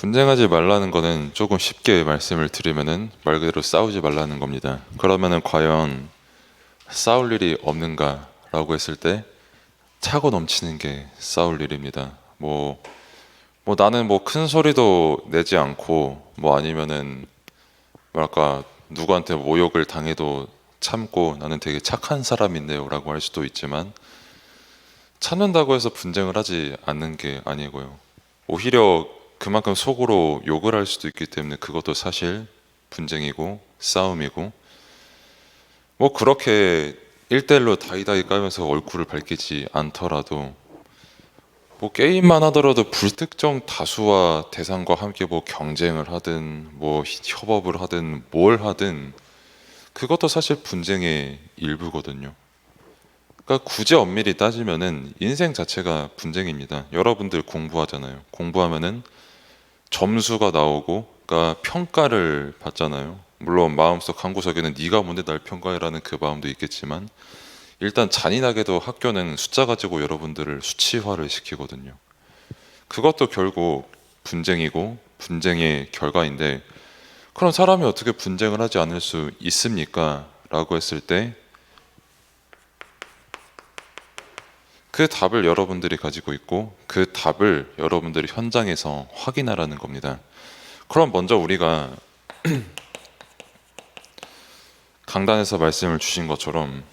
분쟁하지 말라는 거는 조금 쉽게 말씀을 드리면은 말 그대로 싸우지 말라는 겁니다. 그러면은 과연 싸울 일이 없는가라고 했을 때 차고 넘치는 게 싸울 일입니다. 뭐 나는 뭐 큰 소리도 내지 않고 뭐 아니면은 뭐랄까 누구한테 모욕을 당해도 참고 나는 되게 착한 사람인데요라고 할 수도 있지만 참는다고 해서 분쟁을 하지 않는 게 아니고요. 오히려 그만큼 속으로 욕을 할 수도 있기 때문에 그것도 사실 분쟁이고 싸움이고 뭐 그렇게 1대1로 다이다이 까면서 얼굴을 밝히지 않더라도 뭐 게임만 하더라도 불특정 다수와 대상과 함께 뭐 경쟁을 하든 뭐 협업을 하든 뭘 하든 그것도 사실 분쟁의 일부거든요. 그러니까 굳이 엄밀히 따지면은 인생 자체가 분쟁입니다. 여러분들 공부하잖아요. 공부하면은 점수가 나오고 그러니까 평가를 받잖아요. 물론 마음속 한구석에는 네가 뭔데 날 평가해라는 그 마음도 있겠지만 일단 잔인하게도 학교는 숫자 가지고 여러분들을 수치화를 시키거든요. 그것도 결국 분쟁이고 분쟁의 결과인데 그럼 사람이 어떻게 분쟁을 하지 않을 수 있습니까? 라고 했을 때 그 답을 여러분들이 가지고 있고 그 답을 여러분들이 현장에서 확인하라는 겁니다. 그럼 먼저 우리가 강단에서 말씀을 주신 것처럼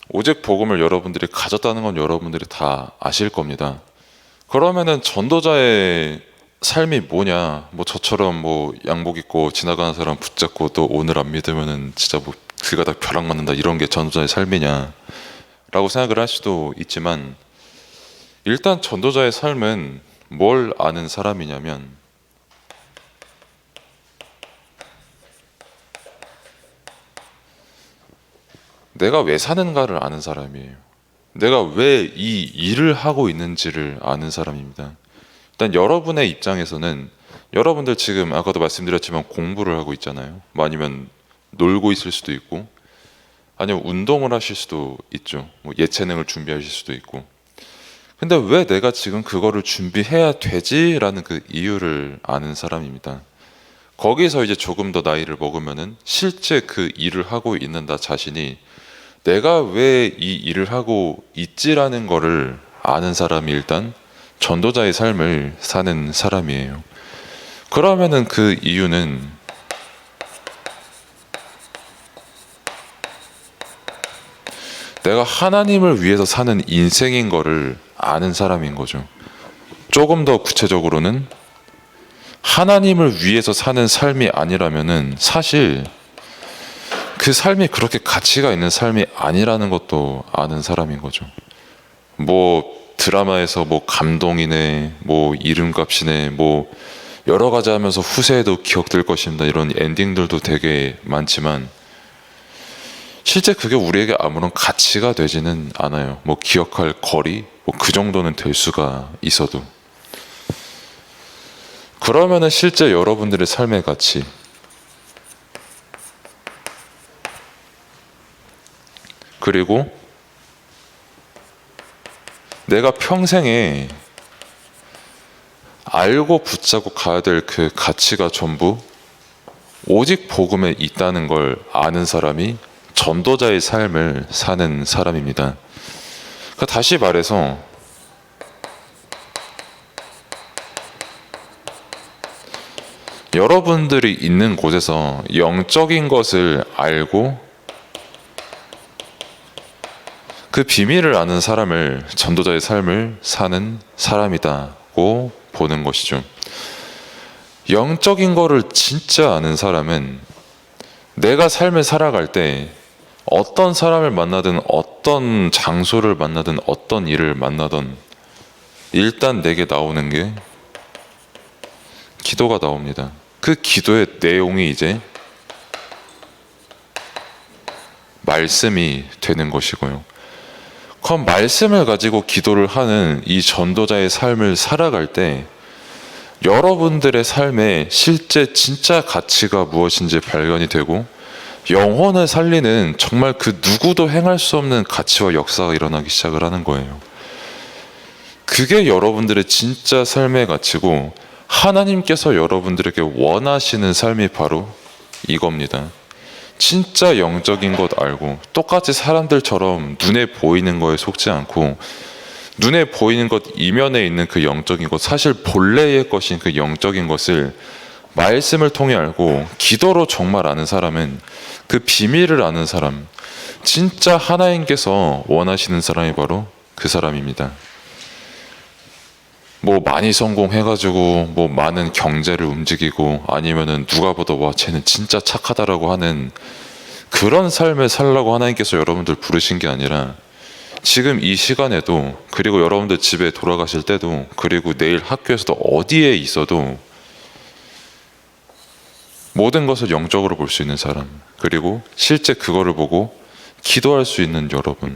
오직 복음을 여러분들이 가졌다는 건 여러분들이 다 아실 겁니다. 그러면은 전도자의 삶이 뭐냐? 뭐 저처럼 뭐 양복 입고 지나가는 사람 붙잡고 또 오늘 안 믿으면은 진짜 뭐 그가 다 벼락 맞는다 이런 게 전도자의 삶이냐? 라고 생각을 할 수도 있지만 일단 전도자의 삶은 뭘 아는 사람이냐면 내가 왜 사는가를 아는 사람이에요. 내가 왜 이 일을 하고 있는지를 아는 사람입니다. 일단 여러분의 입장에서는 여러분들 지금 아까도 말씀드렸지만 공부를 하고 있잖아요. 뭐 아니면 놀고 있을 수도 있고 아니면 운동을 하실 수도 있죠. 뭐 예체능을 준비하실 수도 있고. 근데 왜 내가 지금 그거를 준비해야 되지라는 그 이유를 아는 사람입니다. 거기서 이제 조금 더 나이를 먹으면은 실제 그 일을 하고 있는 나 자신이 내가 왜 이 일을 하고 있지라는 거를 아는 사람이 일단 전도자의 삶을 사는 사람이에요. 그러면은 그 이유는 내가 하나님을 위해서 사는 인생인 거를 아는 사람인 거죠. 조금 더 구체적으로는 하나님을 위해서 사는 삶이 아니라면은 사실 그 삶이 그렇게 가치가 있는 삶이 아니라는 것도 아는 사람인 거죠. 뭐 드라마에서 뭐 감동이네, 뭐 이름값이네, 뭐 여러 가지 하면서 후세에도 기억될 것입니다. 이런 엔딩들도 되게 많지만 실제 그게 우리에게 아무런 가치가 되지는 않아요. 뭐 기억할 거리, 뭐 그 정도는 될 수가 있어도. 그러면은 실제 여러분들의 삶의 가치, 그리고 내가 평생에 알고 붙잡고 가야 될 그 가치가 전부 오직 복음에 있다는 걸 아는 사람이 전도자의 삶을 사는 사람입니다. 그러니까 다시 말해서 여러분들이 있는 곳에서 영적인 것을 알고 그 비밀을 아는 사람을 전도자의 삶을 사는 사람이다고 보는 것이죠. 영적인 거를 진짜 아는 사람은 내가 삶을 살아갈 때 어떤 사람을 만나든 어떤 장소를 만나든 어떤 일을 만나든 일단 내게 나오는 게 기도가 나옵니다. 그 기도의 내용이 이제 말씀이 되는 것이고요. 그럼 말씀을 가지고 기도를 하는 이 전도자의 삶을 살아갈 때 여러분들의 삶에 실제 진짜 가치가 무엇인지 발견이 되고 영혼을 살리는 정말 그 누구도 행할 수 없는 가치와 역사가 일어나기 시작을 하는 거예요. 그게 여러분들의 진짜 삶의 가치고 하나님께서 여러분들에게 원하시는 삶이 바로 이겁니다. 진짜 영적인 것 알고 똑같이 사람들처럼 눈에 보이는 거에 속지 않고 눈에 보이는 것 이면에 있는 그 영적인 것, 사실 본래의 것인 그 영적인 것을 말씀을 통해 알고 기도로 정말 아는 사람은 그 비밀을 아는 사람, 진짜 하나님께서 원하시는 사람이 바로 그 사람입니다. 뭐 많이 성공해가지고 뭐 많은 경제를 움직이고 아니면은 누가 봐도 와 쟤는 진짜 착하다라고 하는 그런 삶을 살라고 하나님께서 여러분들 부르신 게 아니라 지금 이 시간에도, 그리고 여러분들 집에 돌아가실 때도, 그리고 내일 학교에서도 어디에 있어도 모든 것을 영적으로 볼 수 있는 사람, 그리고 실제 그거를 보고 기도할 수 있는 여러분,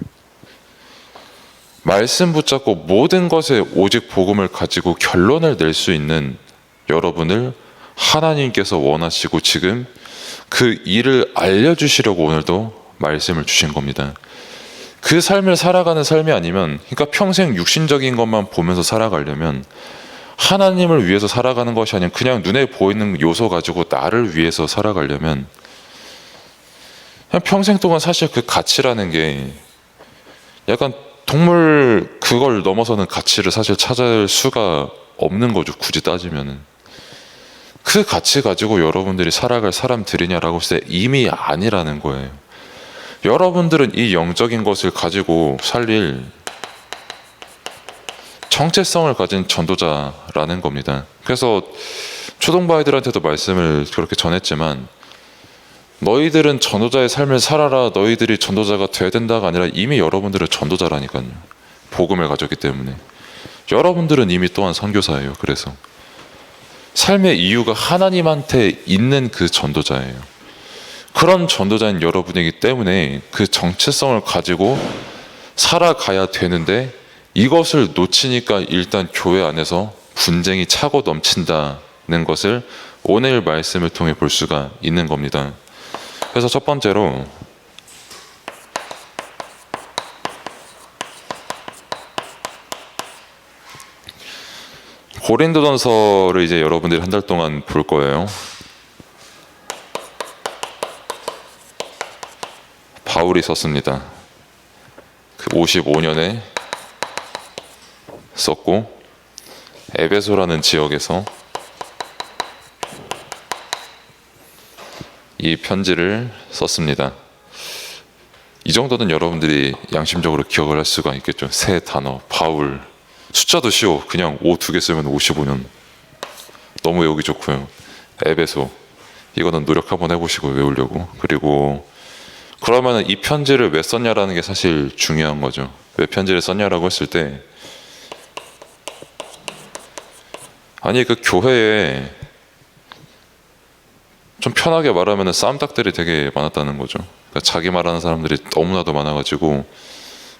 말씀 붙잡고 모든 것에 오직 복음을 가지고 결론을 낼 수 있는 여러분을 하나님께서 원하시고 지금 그 일을 알려주시려고 오늘도 말씀을 주신 겁니다. 그 삶을 살아가는 삶이 아니면, 그러니까 평생 육신적인 것만 보면서 살아가려면, 하나님을 위해서 살아가는 것이 아니라 그냥 눈에 보이는 요소 가지고 나를 위해서 살아가려면 그냥 평생 동안 사실 그 가치라는 게 약간 동물, 그걸 넘어서는 가치를 사실 찾을 수가 없는 거죠. 굳이 따지면은 그 가치 가지고 여러분들이 살아갈 사람들이냐라고 했을 때 이미 아니라는 거예요. 여러분들은 이 영적인 것을 가지고 살릴 정체성을 가진 전도자라는 겁니다. 그래서 초동바이들한테도 말씀을 그렇게 전했지만, 너희들은 전도자의 삶을 살아라, 너희들이 전도자가 돼야 된다가 아니라 이미 여러분들은 전도자라니까요. 복음을 가졌기 때문에. 여러분들은 이미 또한 선교사예요. 그래서 삶의 이유가 하나님한테 있는 그 전도자예요. 그런 전도자인 여러분이기 때문에 그 정체성을 가지고 살아가야 되는데, 이것을 놓치니까 일단 교회 안에서 분쟁이 차고 넘친다는 것을 오늘 말씀을 통해 볼 수가 있는 겁니다. 그래서 첫 번째로 고린도전서를 이제 여러분들이 한 달 동안 볼 거예요. 바울이 썼습니다. 그 55년에 썼고 에베소라는 지역에서 이 편지를 썼습니다. 이 정도는 여러분들이 양심적으로 기억을 할 수가 있겠죠. 세 단어, 바울, 숫자도 쉬워. 그냥 5 2개 쓰면 55년. 너무 외우기 좋고요. 에베소, 이거는 노력 한번 해보시고 외우려고. 그리고 그러면 이 편지를 왜 썼냐라는 게 사실 중요한 거죠. 왜 편지를 썼냐라고 했을 때, 아니 그 교회에 좀 편하게 말하면 쌈딱들이 되게 많았다는 거죠. 그러니까 자기 말하는 사람들이 너무나도 많아가지고,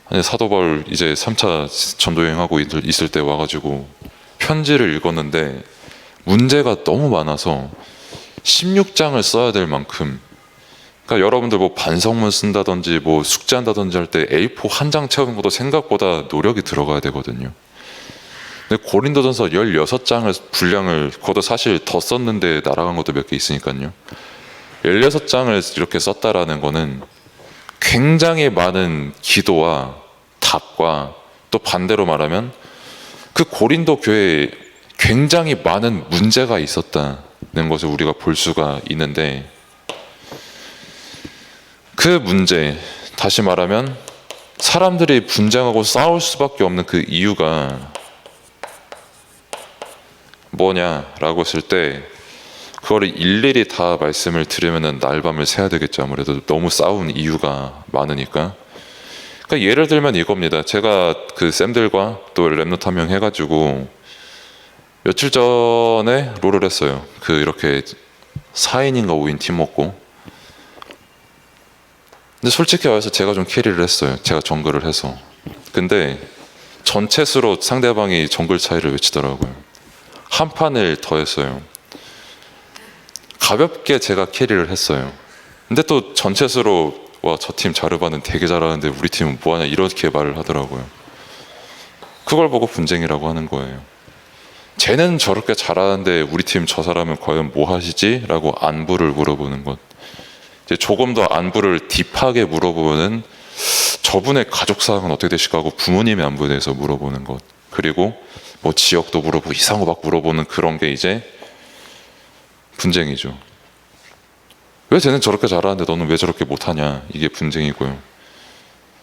아니 사도 바울 이제 3차 전도 여행하고 있을 때 와가지고 편지를 읽었는데 문제가 너무 많아서 16장을 써야 될 만큼, 그러니까 여러분들 뭐 반성문 쓴다든지 뭐 숙제한다든지 할 때 A4 한 장 채우는 것도 생각보다 노력이 들어가야 되거든요. 근데 고린도전서 16장을 분량을, 그것도 사실 더 썼는데 날아간 것도 몇 개 있으니까요. 16장을 이렇게 썼다라는 거는 굉장히 많은 기도와 답과, 또 반대로 말하면 그 고린도 교회에 굉장히 많은 문제가 있었다는 것을 우리가 볼 수가 있는데, 그 문제, 다시 말하면 사람들이 분쟁하고 싸울 수밖에 없는 그 이유가 뭐냐라고 했을 때, 그거를 일일이 다 말씀을 드리면은 날밤을 새야 되겠죠. 아무래도 너무 싸운 이유가 많으니까. 그러니까 예를 들면 이겁니다. 제가 그 쌤들과 또 랩노트 한 명 해가지고 며칠 전에 롤을 했어요. 그 이렇게 4인인가 5인 팀 먹고. 근데 솔직히 말해서 제가 좀 캐리를 했어요. 제가 정글을 해서. 근데 전체 수로 상대방이 정글 차이를 외치더라고요. 한 판을 더 했어요. 가볍게 제가 캐리를 했어요. 근데 또 전체 수로 와, 저 팀 자르바는 되게 잘하는데 우리 팀은 뭐하냐 이렇게 말을 하더라고요. 그걸 보고 분쟁이라고 하는 거예요. 쟤는 저렇게 잘하는데 우리 팀 저 사람은 과연 뭐 하시지? 라고 안부를 물어보는 것. 이제 조금 더 안부를 딥하게 물어보면은 저분의 가족 사항은 어떻게 되실까 하고 부모님의 안부에 대해서 물어보는 것. 그리고 뭐 지역도 물어보고 이상한 거 막 물어보는 그런 게 이제 분쟁이죠. 왜 쟤는 저렇게 잘하는데 너는 왜 저렇게 못하냐? 이게 분쟁이고요.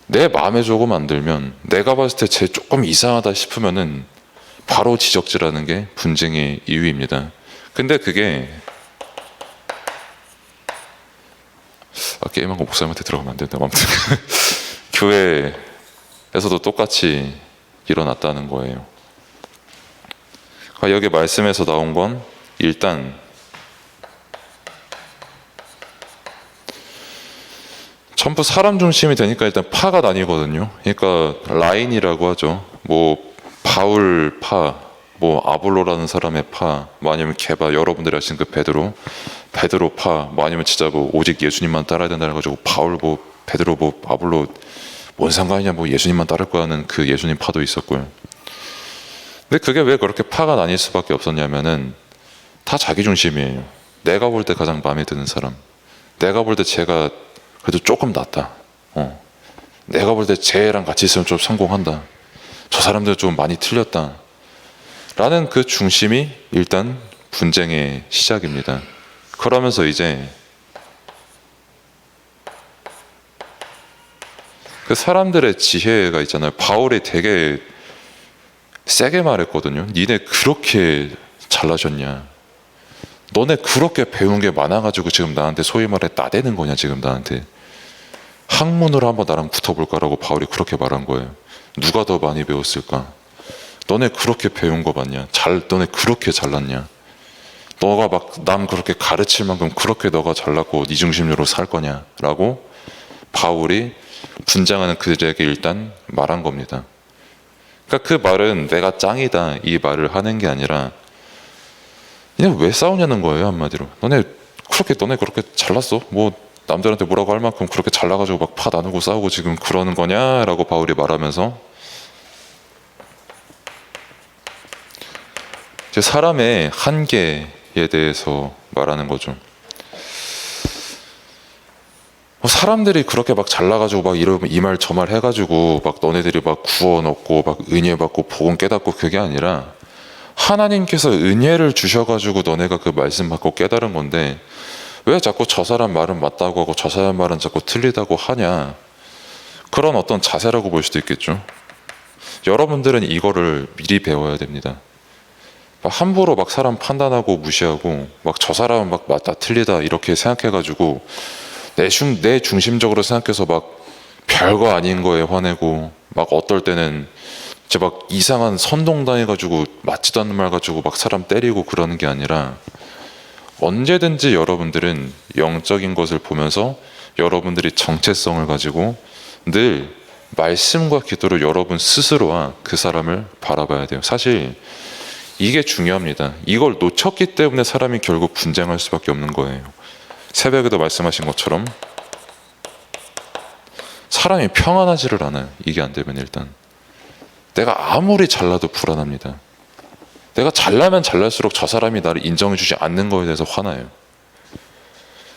내 마음에 조금 안 들면 내가 봤을 때 쟤 조금 이상하다 싶으면은 바로 지적질하는 게 분쟁의 이유입니다. 근데 그게 게임한 거 목사님한테 들어가면 안 된다. 아무튼 교회에서도 똑같이 일어났다는 거예요. 여기 말씀에서 나온 건 일단 전부 사람 중심이 되니까 일단 파가 나뉘거든요. 그러니까 라인이라고 하죠. 뭐 바울 파, 뭐 아볼로라는 사람의 파, 뭐 아니면 개바 여러분들이 아시는 그 베드로 파, 뭐 아니면 진짜 뭐 오직 예수님만 따라야 된다 해가지고 바울 뭐 베드로 뭐 아볼로 뭔 상관이냐 뭐 예수님만 따를 거야 하는 그 예수님 파도 있었고요. 근데 그게 왜 그렇게 파가 나뉠 수밖에 없었냐면은 다 자기 중심이에요. 내가 볼 때 가장 마음에 드는 사람, 내가 볼 때 제가 그래도 조금 낫다. 내가 볼 때 쟤랑 같이 있으면 좀 성공한다. 저 사람들 좀 많이 틀렸다. 라는 그 중심이 일단 분쟁의 시작입니다. 그러면서 이제 그 사람들의 지혜가 있잖아요. 바울이 되게 세게 말했거든요. 니네 그렇게 잘나셨냐? 너네 그렇게 배운 게 많아가지고 지금 나한테 소위 말해 따대는 거냐 지금 나한테? 학문으로 한번 나랑 붙어볼까라고 바울이 그렇게 말한 거예요. 누가 더 많이 배웠을까? 너네 그렇게 배운 거 맞냐? 너네 그렇게 잘났냐? 너가 막 남 그렇게 가르칠 만큼 그렇게 너가 잘났고 네 중심으로 살 거냐? 라고 바울이 분장하는 그들에게 일단 말한 겁니다. 그러니까 그 말은 내가 짱이다 이 말을 하는 게 아니라 그냥 왜 싸우냐는 거예요. 한마디로 너네 그렇게 잘났어? 뭐 남들한테 뭐라고 할 만큼 그렇게 잘나가지고 막 파 나누고 싸우고 지금 그러는 거냐? 라고 바울이 말하면서 이제 사람의 한계에 대해서 말하는 거죠. 사람들이 그렇게 막 잘나가지고 막 이러면 이 말 저 말 해가지고 막 너네들이 막 구원 얻고 막 은혜 받고 복음 깨닫고 그게 아니라 하나님께서 은혜를 주셔가지고 너네가 그 말씀 받고 깨달은 건데 왜 자꾸 저 사람 말은 맞다고 하고 저 사람 말은 자꾸 틀리다고 하냐? 그런 어떤 자세라고 볼 수도 있겠죠. 여러분들은 이거를 미리 배워야 됩니다. 막 함부로 막 사람 판단하고 무시하고 막 저 사람은 막 맞다 틀리다 이렇게 생각해가지고 내 중심적으로 생각해서 막 별거 아닌 거에 화내고 막 어떨 때는 이제 막 이상한 선동당해가지고 맞지도 않는 말 가지고 막 사람 때리고 그러는 게 아니라 언제든지 여러분들은 영적인 것을 보면서 여러분들이 정체성을 가지고 늘 말씀과 기도로 여러분 스스로와 그 사람을 바라봐야 돼요. 사실 이게 중요합니다. 이걸 놓쳤기 때문에 사람이 결국 분쟁할 수밖에 없는 거예요. 새벽에도 말씀하신 것처럼 사람이 평안하지를 않아요. 이게 안 되면 일단 내가 아무리 잘나도 불안합니다. 내가 잘나면 잘날수록 저 사람이 나를 인정해주지 않는 거에 대해서 화나요.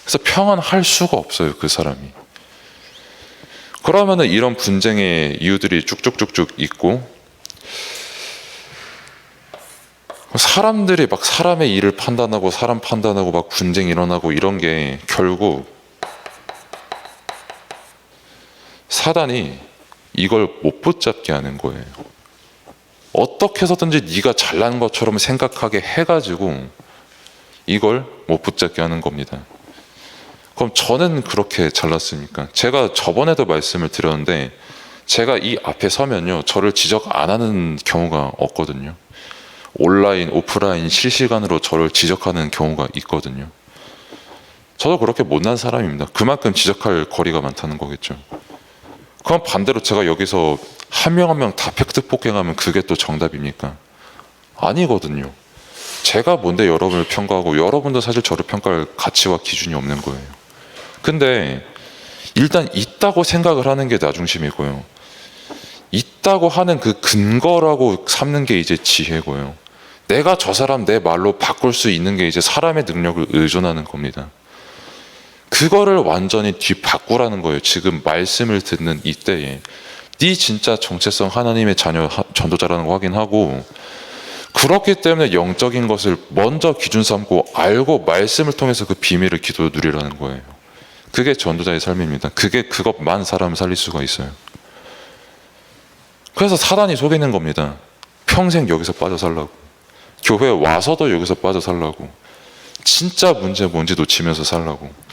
그래서 평안할 수가 없어요. 그 사람이. 그러면은 이런 분쟁의 이유들이 쭉쭉쭉쭉 있고 사람들이 막 사람의 일을 판단하고 사람 판단하고 막 분쟁이 일어나고 이런 게 결국 사단이 이걸 못 붙잡게 하는 거예요. 어떻게 해서든지 네가 잘난 것처럼 생각하게 해가지고 이걸 못 붙잡게 하는 겁니다. 그럼 저는 그렇게 잘났습니까? 제가 저번에도 말씀을 드렸는데 제가 이 앞에 서면요 저를 지적 안 하는 경우가 없거든요. 온라인, 오프라인, 실시간으로 저를 지적하는 경우가 있거든요. 저도 그렇게 못난 사람입니다. 그만큼 지적할 거리가 많다는 거겠죠. 그럼 반대로 제가 여기서 한 명 한 명 다 팩트 폭행하면 그게 또 정답입니까? 아니거든요. 제가 뭔데 여러분을 평가하고 여러분도 사실 저를 평가할 가치와 기준이 없는 거예요. 근데 일단 있다고 생각을 하는 게 나 중심이고요. 있다고 하는 그 근거라고 삼는 게 이제 지혜고요. 내가 저 사람 내 말로 바꿀 수 있는 게 이제 사람의 능력을 의존하는 겁니다. 그거를 완전히 뒤바꾸라는 거예요. 지금 말씀을 듣는 이때에 네 진짜 정체성 하나님의 자녀 전도자라는 거 확인하고, 그렇기 때문에 영적인 것을 먼저 기준 삼고 알고 말씀을 통해서 그 비밀을 기도 누리라는 거예요. 그게 전도자의 삶입니다. 그것만 사람을 살릴 수가 있어요. 그래서 사단이 속이는 겁니다. 평생 여기서 빠져 살라고, 교회에 와서도 여기서 빠져 살라고, 진짜 문제 뭔지 놓치면서 살라고.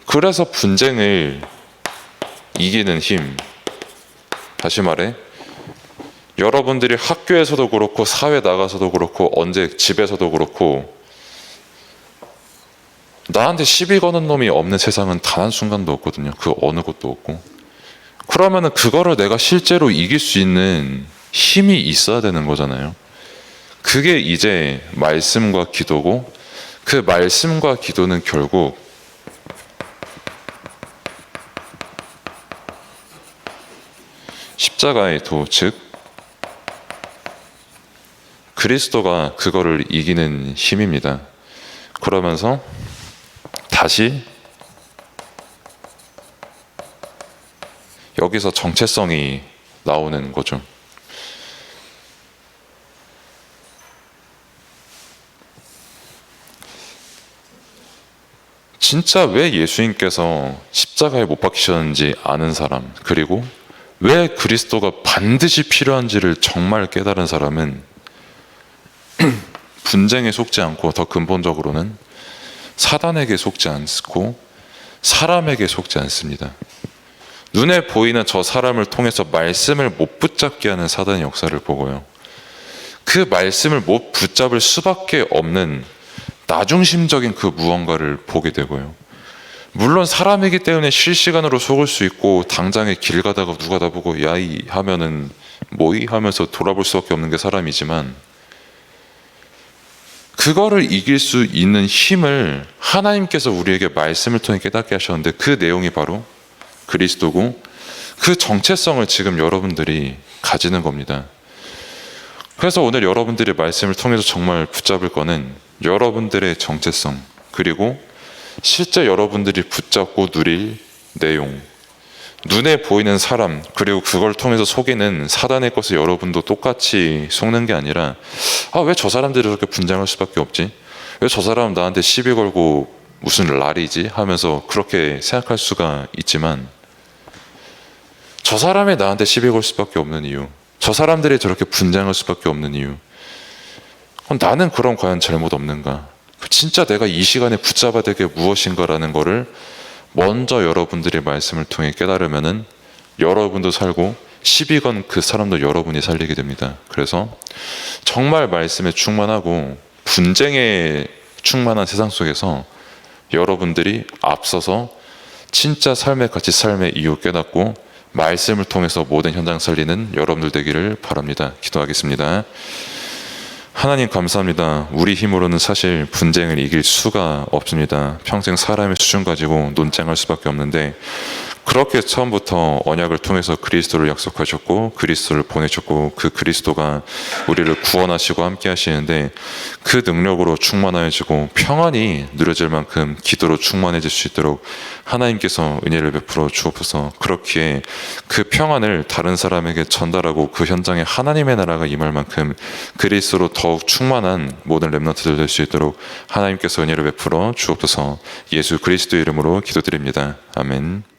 그래서 분쟁을 이기는 힘, 다시 말해 여러분들이 학교에서도 그렇고 사회 나가서도 그렇고 언제 집에서도 그렇고 나한테 시비 거는 놈이 없는 세상은 단 한순간도 없거든요. 그 어느 곳도 없고. 그러면은 그거를 내가 실제로 이길 수 있는 힘이 있어야 되는 거잖아요. 그게 이제 말씀과 기도고, 그 말씀과 기도는 결국 십자가의 도, 즉 그리스도가 그거를 이기는 힘입니다. 그러면서 다시 여기서 정체성이 나오는 거죠. 진짜 왜 예수님께서 십자가에 못 박히셨는지 아는 사람, 그리고 왜 그리스도가 반드시 필요한지를 정말 깨달은 사람은 분쟁에 속지 않고, 더 근본적으로는 사단에게 속지 않고 사람에게 속지 않습니다. 눈에 보이는 저 사람을 통해서 말씀을 못 붙잡게 하는 사단의 역사를 보고요, 그 말씀을 못 붙잡을 수밖에 없는 나중심적인 그 무언가를 보게 되고요. 물론 사람이기 때문에 실시간으로 속을 수 있고, 당장에 길 가다가 누가 나보고 야이 하면은 뭐이 하면서 돌아볼 수밖에 없는 게 사람이지만, 그거를 이길 수 있는 힘을 하나님께서 우리에게 말씀을 통해 깨닫게 하셨는데, 그 내용이 바로 그리스도고, 그 정체성을 지금 여러분들이 가지는 겁니다. 그래서 오늘 여러분들이 말씀을 통해서 정말 붙잡을 거는 여러분들의 정체성, 그리고 실제 여러분들이 붙잡고 누릴 내용, 눈에 보이는 사람, 그리고 그걸 통해서 속이는 사단의 것을 여러분도 똑같이 속는 게 아니라, 왜 저 사람들이 저렇게 분쟁할 수밖에 없지? 왜 저 사람 나한테 시비 걸고 무슨 랄이지? 하면서 그렇게 생각할 수가 있지만, 저 사람이 나한테 시비 걸 수밖에 없는 이유, 저 사람들이 저렇게 분쟁할 수밖에 없는 이유, 나는 그럼 과연 잘못 없는가? 진짜 내가 이 시간에 붙잡아야 될 게 무엇인가라는 거를 먼저 여러분들의 말씀을 통해 깨달으면은 여러분도 살고, 시비 건 그 사람도 여러분이 살리게 됩니다. 그래서 정말 말씀에 충만하고 분쟁에 충만한 세상 속에서 여러분들이 앞서서 진짜 삶의 가치, 삶의 이유 깨닫고 말씀을 통해서 모든 현장 살리는 여러분들 되기를 바랍니다. 기도하겠습니다. 하나님 감사합니다. 우리 힘으로는 사실 분쟁을 이길 수가 없습니다. 평생 사람의 수준 가지고 논쟁할 수밖에 없는데, 그렇게 처음부터 언약을 통해서 그리스도를 약속하셨고 그리스도를 보내셨고, 그 그리스도가 우리를 구원하시고 함께 하시는데, 그 능력으로 충만해지고 평안이 누려질 만큼 기도로 충만해질 수 있도록 하나님께서 은혜를 베풀어 주옵소서. 그렇기에 그 평안을 다른 사람에게 전달하고 그 현장에 하나님의 나라가 임할 만큼 그리스도로 더욱 충만한 모든 렘넌트들 될 수 있도록 하나님께서 은혜를 베풀어 주옵소서. 예수 그리스도 이름으로 기도드립니다. 아멘.